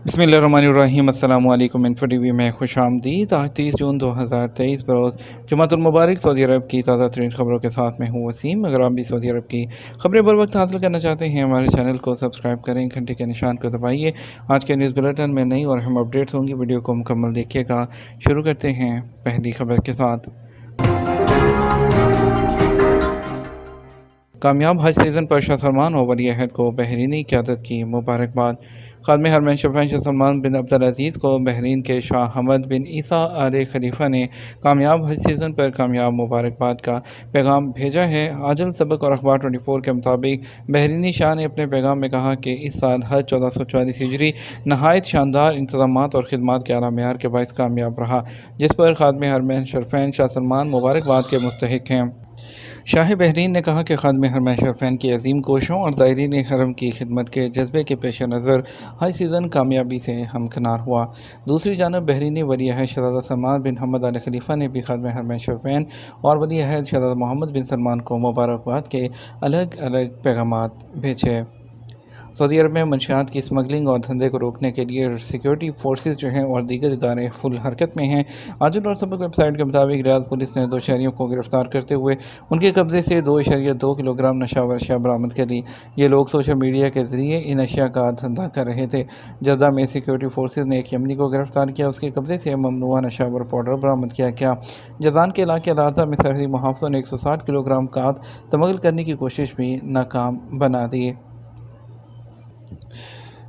बिस्मिल्लाहिर्रहमानिर्रहीम। अस्सलाम वालेकुम। इन्फो टीवी में खुश आमदीद। आज 30 जून 2023 बरोज़ जुमातुल मुबारक सऊदी अरब की ताज़ा तरीन खबरों के साथ मैं हूँ वसीम। अगर आप भी सऊदी अरब की खबरें बर वक्त हासिल करना चाहते हैं, हमारे चैनल को सब्सक्राइब करें, घंटे के निशान को दबाइए। आज के न्यूज़ बुलेटिन में नई और अहम अपडेट्स होंगी, वीडियो को मुकम्मल देखिएगा। शुरू करते हैं पहली खबर के साथ। कामयाब हज सीज़न पर शाह सलमान और वली अहद को बहरीनी क़यादत की मुबारकबाद। खादम हरमैन शफ़ीन शाह सलमान बिन अब्दुल अज़ीज़ को बहरीन के शाह हमद बिन ईसा आल खलीफा ने कामयाब हज सीज़न पर कामयाब मुबारकबाद का पैगाम भेजा है। आजल सबक और अखबार 24 के मुताबिक बहरीनी शाह ने अपने पैगाम में कहा कि इस साल हज 1444 हिजरी नहायत शानदार इंतजाम और खिदमत के आला मेयार के बायस कामयाब रहा, जिस पर खादम हरमैन शफ़ीन शाह सलमान मुबारकबाद के मुस्तहिक हैं। शाह बहरीन ने कहा कि खादम हरमैन शफ़ीन की अजीम कोशिशों और ज़ायरीन हरम की खिदमत के जज्बे के पेश नज़र हज सीज़न कामयाबी से हमकिनार हुआ। दूसरी जानब बहरीनी वली अहद शहज़ादा सलमान बिन हमद आल खलीफा ने भी खादम हरमैन शफ़ीन और वली अहद शहज़ादा मोहम्मद बिन सलमान को मुबारकबाद के अलग अलग पैगामात भेजे। सऊदी अरब में मंशियात की स्मगलिंग और धंधे को रोकने के लिए सिक्योरिटी फोर्सेस जो हैं और दीगर इदारे फुल हरकत में हैं। आजल और सबक वेबसाइट के मुताबिक रियाद पुलिस ने 2 शहरियों को गिरफ्तार करते हुए उनके कब्जे से 2.2 किलोग्राम नशावर अशिया बरामद कर ली। ये लोग सोशल मीडिया के ज़रिए इन अशिया का धंधा कर रहे थे। जद्दा में सिक्योरिटी फोर्सेज ने एक यमनी को गिरफ्तार किया, उसके कब्जे से ममनुआ नशावर पाउडर बरामद किया गया। जजान के इलाके अलारता में सरहदी मुहाफ़िज़ों ने 160 किलोग्राम काद स्मगल करने की कोशिश भी नाकाम बना दी।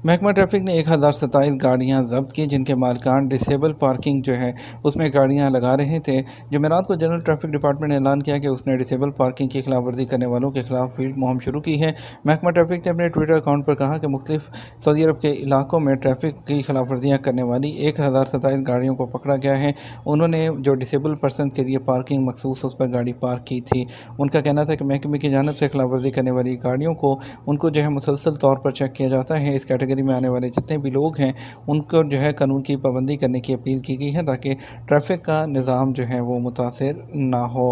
महकमा ट्रैफिक ने 1027 गाड़ियाँ जब्त की, जिनके मालिकान डिसेबल पार्किंग जो है उसमें गाड़ियाँ लगा रहे थे। जुमेरात को जनरल ट्रैफिक डिपार्टमेंट ने ऐलान किया कि उसने डिसेबल पार्किंग की खिलाफ वर्जी करने वालों के खिलाफ फील्ड मुहिम शुरू की है। महकमा ट्रैफिक ने अपने ट्विटर अकाउंट पर कहा कि मुख्तलिफ सऊदी अरब के इलाकों में ट्रैफिक की खिलाफ वर्जियाँ करने वाली 1027 गाड़ियों को पकड़ा गया है। उन्होंने जो डिसेबल पर्सन के लिए पार्किंग मखसूस उस पर गाड़ी पार्क की थी। उनका कहना था कि महकमे की जानिब से खिलाफ वर्जी करने वाली गाड़ियों को उनको जो है मुसलसल तौर पर चेक किया जाता है। इस कैटेगरी में आने वाले जितने भी लोग हैं उनको जो है कानून की पाबंदी करने की अपील की गई है, ताकि ट्रैफिक का निज़ाम जो है वो मुतासिर ना हो।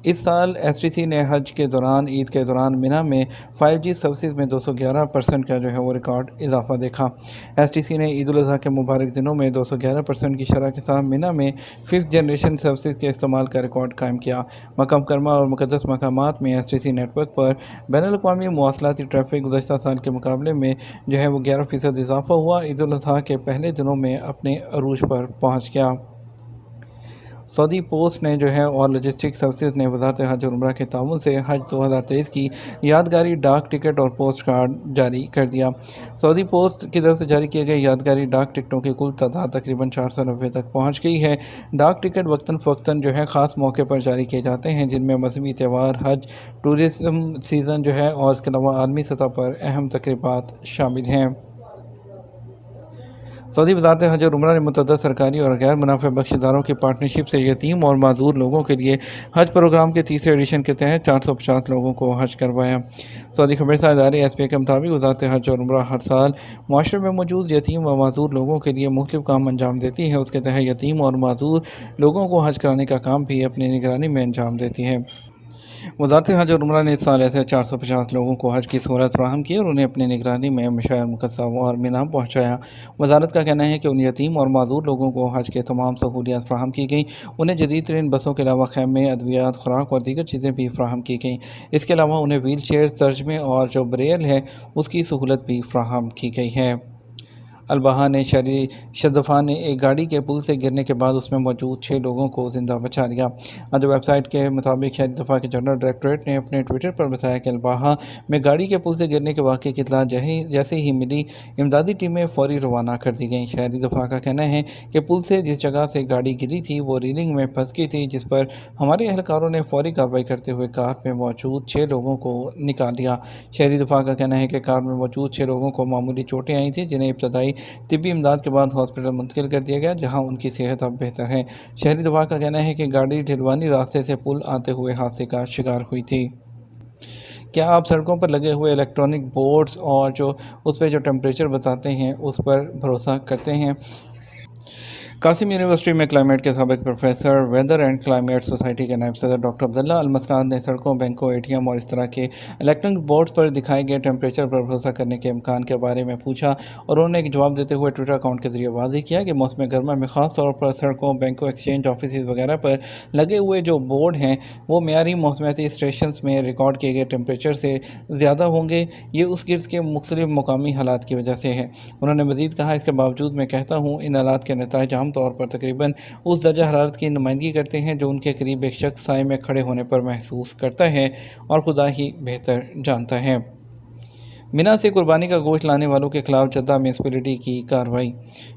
इस साल एसटीसी ने हज के दौरान ईद के दौरान मिना में 5G सर्विसेज में 211% का जो है वो रिकॉर्ड इजाफा देखा। एसटीसी ने ईद उल अज़हा के मुबारक दिनों में 211% की शरह के साथ मिना में 5th जनरेशन सर्विसेज के इस्तेमाल का रिकॉर्ड कायम किया। मकाम करमा और मुक़द्दस मकामात में एसटीसी नेटवर्क पर बैनुल-अक़वामी मवासलाती ट्रैफिक गुज़श्ता साल के मुकाबले में जो है वो 11% इजाफा हुआ। ईद उल अज़हा के पहले दिनों में अपने अरूज पर पहुँच गया। सऊदी पोस्ट ने जो है और लॉजिस्टिक सर्विसेज ने वज़ारत हज और उम्रा के ताउन से हज 2023 की यादगारी डाक टिकट और पोस्ट कार्ड जारी कर दिया। सऊदी पोस्ट की तरफ से जारी किए गए यादगारी डाक टिकटों की कुल तादाद तकरीबन 490 तक पहुँच गई है। डाक टिकट वक्तन फ़वक्तन जो है ख़ास मौके पर जारी किए जाते हैं, जिनमें मज़हबी त्यौहार, हज, टूरिज़म सीज़न जो है और इसके अलावा आलमी सतह पर अहम तक़रीबात शामिल हैं। सऊदी वज़ारत हज और उम्रा ने मुतअद्दिद सरकारी और गैर मुनाफ़ा बख्श इदारों की पार्टनरशिप से यतीम और माज़ूर लोगों के लिए हज प्रोग्राम के तीसरे एडिशन के तहत 450 लोगों को हज करवाया। सऊदी खबरसार इदारे एसपीए के मुताबिक वज़ारत हज और उम्रा हर साल माशरे में मौजूद यतीम व माज़ूर लोगों के लिए मुख्तलिफ काम अंजाम देती है। उसके तहत यतीम और माज़ूर लोगों को हज कराने का काम भी अपनी निगरानी में अंजाम देती है। वज़ारत हज और उम्रा ने इस साल ऐसे 450 लोगों को हज की सहूलत फराहम की और उन्हें अपनी निगरानी में मशाइर मुक़द्दसा और मिना पहुँचाया। वज़ारत का कहना है कि उन यतीम और माज़ूर लोगों को हज के तमाम सहूलियात फराहम की गई। उन्हें जदीद तरीन बसों के अलावा खैमे, अद्वियात, खुराक और दीगर चीज़ें भी फराहम की गईं। इसके अलावा उन्हें व्हील चेयर, तर्जमे और जो ब्रेल है उसकी सहूलत भी फराहम की गई है। अलबाहा ने शहरी शदफ़ा ने एक गाड़ी के पुल से गिरने के बाद उसमें मौजूद 6 लोगों को ज़िंदा बचा लिया। आज वेबसाइट के मुताबिक शहरी दफ़ा के जनरल डायरेक्टरेट ने अपने ट्विटर पर बताया कि अलबाहा में गाड़ी के पुल से गिरने के वाक़े की इत्तला जैसे ही मिली, इमदादी टीमें फ़ौरी रवाना कर दी गईं। शहरी दफ़ा का कहना है कि पुल से जिस जगह से गाड़ी गिरी थी वो रीलिंग में फंस गई थी, जिस पर हमारे एहलकारों ने फ़ौरी कार्रवाई करते हुए कार में मौजूद 6 लोगों को निकाल लिया। शहरी दफ़ा का कहना है कि कार में मौजूद 6 लोगों को मामूली चोटें आई थी, जिन्हें इब्तदाई तिब्बी इमदाद के बाद हॉस्पिटल मुंतकिल कर दिया गया, जहां उनकी सेहत अब बेहतर है। शहरी दफ़ा का कहना है कि गाड़ी ढिलवानी रास्ते से पुल आते हुए हादसे का शिकार हुई थी। क्या आप सड़कों पर लगे हुए इलेक्ट्रॉनिक बोर्ड्स और जो उस पर जो टेम्परेचर बताते हैं उस पर भरोसा करते हैं? कासिम यूनिवर्सिटी में क्लाइमेट के साबिक professor weather and climate society के नायब सदर डॉक्टर अब्दुल्ला अलमसराद ने सड़कों, बैंकों, एटीएम और इस तरह के इलेक्ट्रॉनिक बोर्ड्स पर दिखाए गए टेम्परेचर पर भरोसा करने के इम्कान के बारे में पूछा और उन्होंने एक जवाब देते हुए ट्विटर अकाउंट के जरिए वाज़ेह किया कि मौसम गर्मा में ख़ास तौर पर सड़कों, बैंकों, एक्सचेंज ऑफिस वगैरह पर लगे हुए जो बोर्ड हैं वो मेयारी मौसमियाती स्टेशन में रिकॉर्ड किए गए टेम्परेचर से ज़्यादा होंगे। ये उस गिर्द के मुख्तलिफ मकामी हालात की वजह से है। उन्होंने मज़ीद कहा, इसके बावजूद मैं कहता हूँ इन हालात के नताइज आम तौर पर तकरीबन उस दर्जा हरारत की नुमाइंदगी करते हैं जो उनके करीब एक शख्स साए में खड़े होने पर महसूस करता है और खुदा ही बेहतर जानता है। मिना से कुर्बानी का गोश्त लाने वालों के खिलाफ जद्दा म्यूनसिपलिटी की कार्रवाई।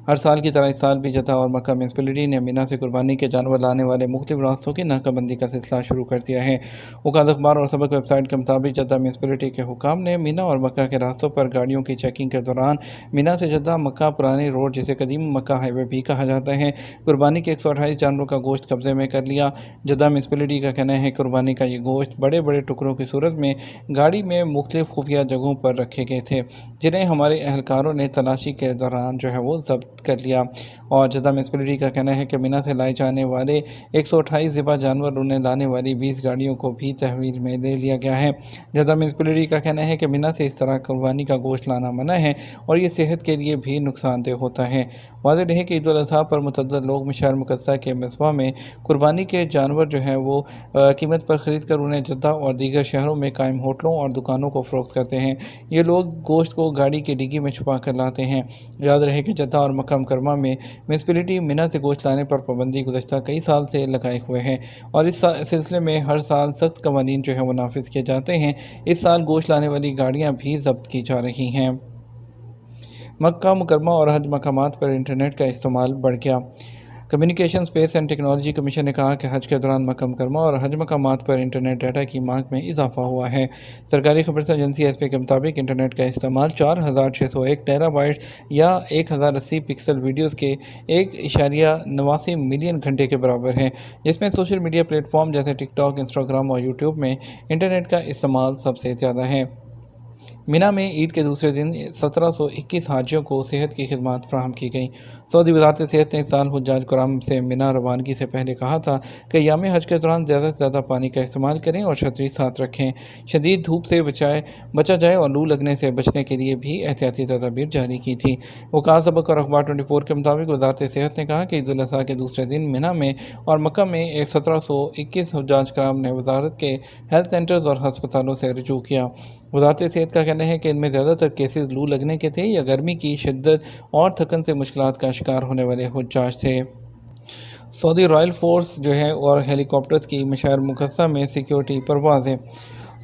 हर साल की तरह इस साल भी जद्दा और मक्का म्यूनसिपलिटी ने मिना से कुर्बानी के जानवर लाने वाले मुख्तलिफ रास्तों की नाकाबंदी का सिलसिला शुरू कर दिया है। उकाद अखबार और सबक वेबसाइट के मुताबिक जद्दा म्यूनसिपलिटी के हुकाम ने मिना और मक्का के रास्तों पर गाड़ियों की चेकिंग के दौरान मिना से जद्दा मक्का पुरानी रोड जिसे कदीम मक्का हाईवे भी कहा जाता है कुर्बानी के 128 जानवरों का गोश्त कब्जे में कर लिया। जद्दा म्यूनसिपलिटी का कहना है कुर्बानी का ये गोश्त बड़े बड़े टुकड़ों की सूरत में गाड़ी में मुख्तलिफ खुफिया जगहों पर रखे गए थे जिन्हें हमारे एहलकारों ने तलाशी के दौरान जो है वो जब्त कर लिया। और जद्दा म्यूनसिपलिटी का कहना है कि मिना से लाए जाने वाले 128 ज़िबा जानवर उन्हें लाने वाली 20 गाड़ियों को भी तहवील में ले लिया गया है। जद्दा म्यूनसिपलिटी का कहना है कि मिना से इस तरह कुर्बानी का गोश्त लाना मना है और ये सेहत के लिए भी नुकसानदेह होता है। वाज़ेह रहे कि ईद उल अज़हा पर मुतअद्दिद लोग शहर मुक़द्दसा के मस्बा में कुर्बानी के जानवर जो हैं वो कीमत पर ख़रीद कर उन्हें जद्दा और दीगर शहरों में कायम होटलों और दुकानों को फ़रोख्त करते हैं। ये लोग गोश्त को गाड़ी की डिग्गी में छुपा कर लाते हैं। याद रहे कि जद्दा और मक्का मुकर्रमा में म्यूनसिपलिटी मिना से गोश्त लाने पर पाबंदी गुज़श्ता कई साल से लगाए हुए हैं और इस सिलसिले में हर साल सख्त कवानीन जो है वो नाफिज किए जाते हैं। इस साल गोश्त लाने वाली गाड़ियाँ भी जब्त की जा रही हैं। मक्का मुकर्रमा और हज मकामात पर इंटरनेट का इस्तेमाल बढ़ गया। Communication space and technology commission ने कहा कि हज के दौरान मक्का मुकर्रमा और हज मकामात पर इंटरनेट डाटा की मांग में इजाफा हुआ है। सरकारी खबरसा एजेंसी एसपी के मुताबिक इंटरनेट का इस्तेमाल 4601 टेराबाइट्स या 1080 पिक्सल वीडियोज़ के 1.89 मिलियन घंटे के बराबर है, जिसमें सोशल मीडिया प्लेटफॉर्म जैसे टिकटॉक, इंस्टाग्राम और यूट्यूब में इंटरनेट का इस्तेमाल सबसे ज़्यादा है। मिना में ईद के दूसरे दिन 1721 हाजियों को सेहत की खिदमत फ्राहम की गई। सऊदी वज़ारत सेहत ने इस साल हुज्जाज कराम से मिना रवानगी से पहले कहा था कि याम हज के दौरान ज़्यादा से ज़्यादा पानी का इस्तेमाल करें और छतरी साथ रखें। शदीद धूप से बचा जाए और लू लगने से बचने के लिए भी एहतियाती तदाबीर जारी की थी। वकाल सबक और अखबार 24 के मुताबिक वज़ारत सेहत ने कहा कि ईद उल अज़हा के दूसरे दिन मिना में और मक्का में 1721 हुज्जाज कराम ने वज़ारत के हेल्थ सेंटर्स और हस्पतालों से रजू किया। वज़ारत सेहत का कहना है कि इनमें ज़्यादातर केसेस लू लगने के थे या गर्मी की शिद्दत और थकन से मुश्किलात का शिकार होने वाले हुज्जाज थे। सऊदी रॉयल फोर्स जो है और हेलीकॉप्टर्स की शहर मुक़द्दसा में सिक्योरिटी परवाज़ें।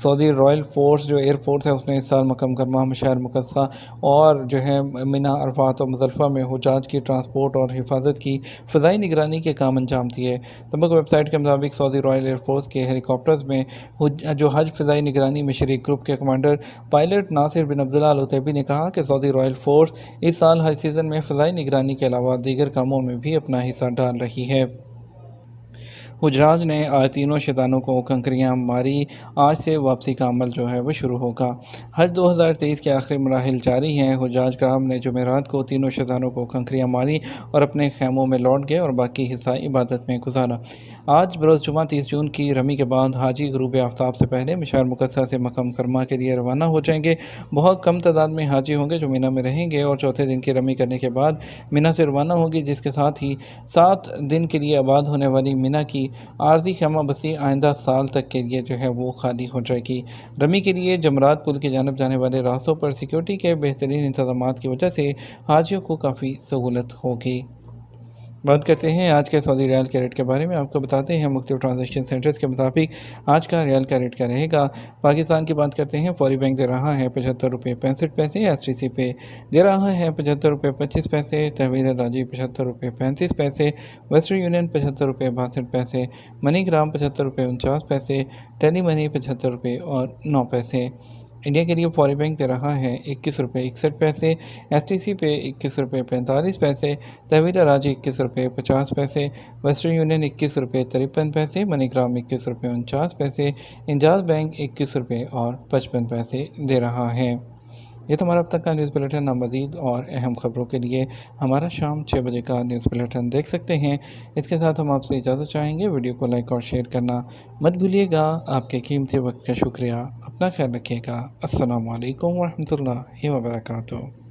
सऊदी रॉयल फोर्स जो एयर फोर्स है उसने इस साल मक्का मुकर्रमा, शहर मुक़द्दसा और जो है मिना, अरफात और मुज़दलिफ़ा में हुज्जाज की ट्रांसपोर्ट और हिफाजत की फ़ज़ाई निगरानी के काम अंजाम दिए। सबक वेबसाइट के मुताबिक सऊदी रॉयल एयर फोर्स के हेलीकॉप्टर्स में जो हज फ़ज़ाई निगरानी में शरीक ग्रुप के कमांडर पायलट नासिर बिन अब्दुल्ला अल उतैबी ने कहा कि सऊदी रॉयल फोर्स इस साल हज सीज़न में फ़ज़ाई निगरानी के अलावा दीगर कामों में भी अपना हिस्सा डाल रही है। हुजराज ने आज तीनों शैतानों को कंकरियाँ मारी। आज से वापसी का अमल जो है वो शुरू होगा। हज 2023 के आखिरी मराहिल जारी हैं। हुज्जाज कराम ने जुमेरात को तीनों शैतानों को कंकरियाँ मारी और अपने खैमों में लौट गए और बाकी हिस्सा इबादत में गुजारा। आज बरोज़ जुमा 30 जून की रमी के बाद हाजी गुरूब आफ्ताब से पहले शहर मुक़द्दसा से मक्का मुकर्रमा के लिए रवाना हो जाएंगे। बहुत कम तादाद में हाजी होंगे जो मिना में रहेंगे और चौथे दिन की रमी करने के बाद मिना से रवाना होंगी, जिसके साथ ही 7 दिन के लिए आबाद होने वाली मिना की आर्जी खैमा बस्ती आइंदा साल तक के लिए जो है वो खाली हो जाएगी। रमी के लिए जमरात पुल की जानब जाने वाले रास्तों पर सिक्योरिटी के बेहतरीन इंतजाम की वजह से हाजियों को काफ़ी सहूलत होगी। बात करते हैं आज के सऊदी रियाल के रेट के बारे में। आपको बताते हैं मुख्तलिफ ट्रांजेक्शन सेंटर्स के मुताबिक आज का रियाल का रेट क्या रहेगा। पाकिस्तान की बात करते हैं। फौरी बैंक दे रहा है 75 रुपये 65 पैसे। STC पे दे रहा है 75 रुपये 25 पैसे। तहवील राजी 75 रुपये 35 पैसे। वेस्टर्न यूनियन 75 रुपये 62 पैसे। मनी ग्राम 75 रुपये 49 पैसे। टेली मनी 75 रुपये और 9 पैसे। इंडिया के लिए फौरी बैंक दे रहा है 21 रुपये 61 पैसे। STC पे 21 रुपये 45 पैसे। तहवील राजी 21 रुपये 50 पैसे। वेस्टर्न यूनियन 21 रुपये 53 पैसे। मनीग्राम 21 रुपये 49 पैसे। इंजाज बैंक 21 रुपये और 55 पैसे दे रहा है। یہ تو ہمارا اب تک کا نیوز بلیٹن، مزید اور اہم خبروں کے لیے ہمارا شام 6 بجے کا نیوز بلیٹن دیکھ سکتے ہیں۔ اس کے ساتھ ہم آپ سے اجازت چاہیں گے، ویڈیو کو لائک اور شیئر کرنا مت بھولیے گا۔ آپ کے قیمتی وقت کا شکریہ، اپنا خیال رکھیے گا۔ السلام علیکم ورحمۃ اللہ وبرکاتہ۔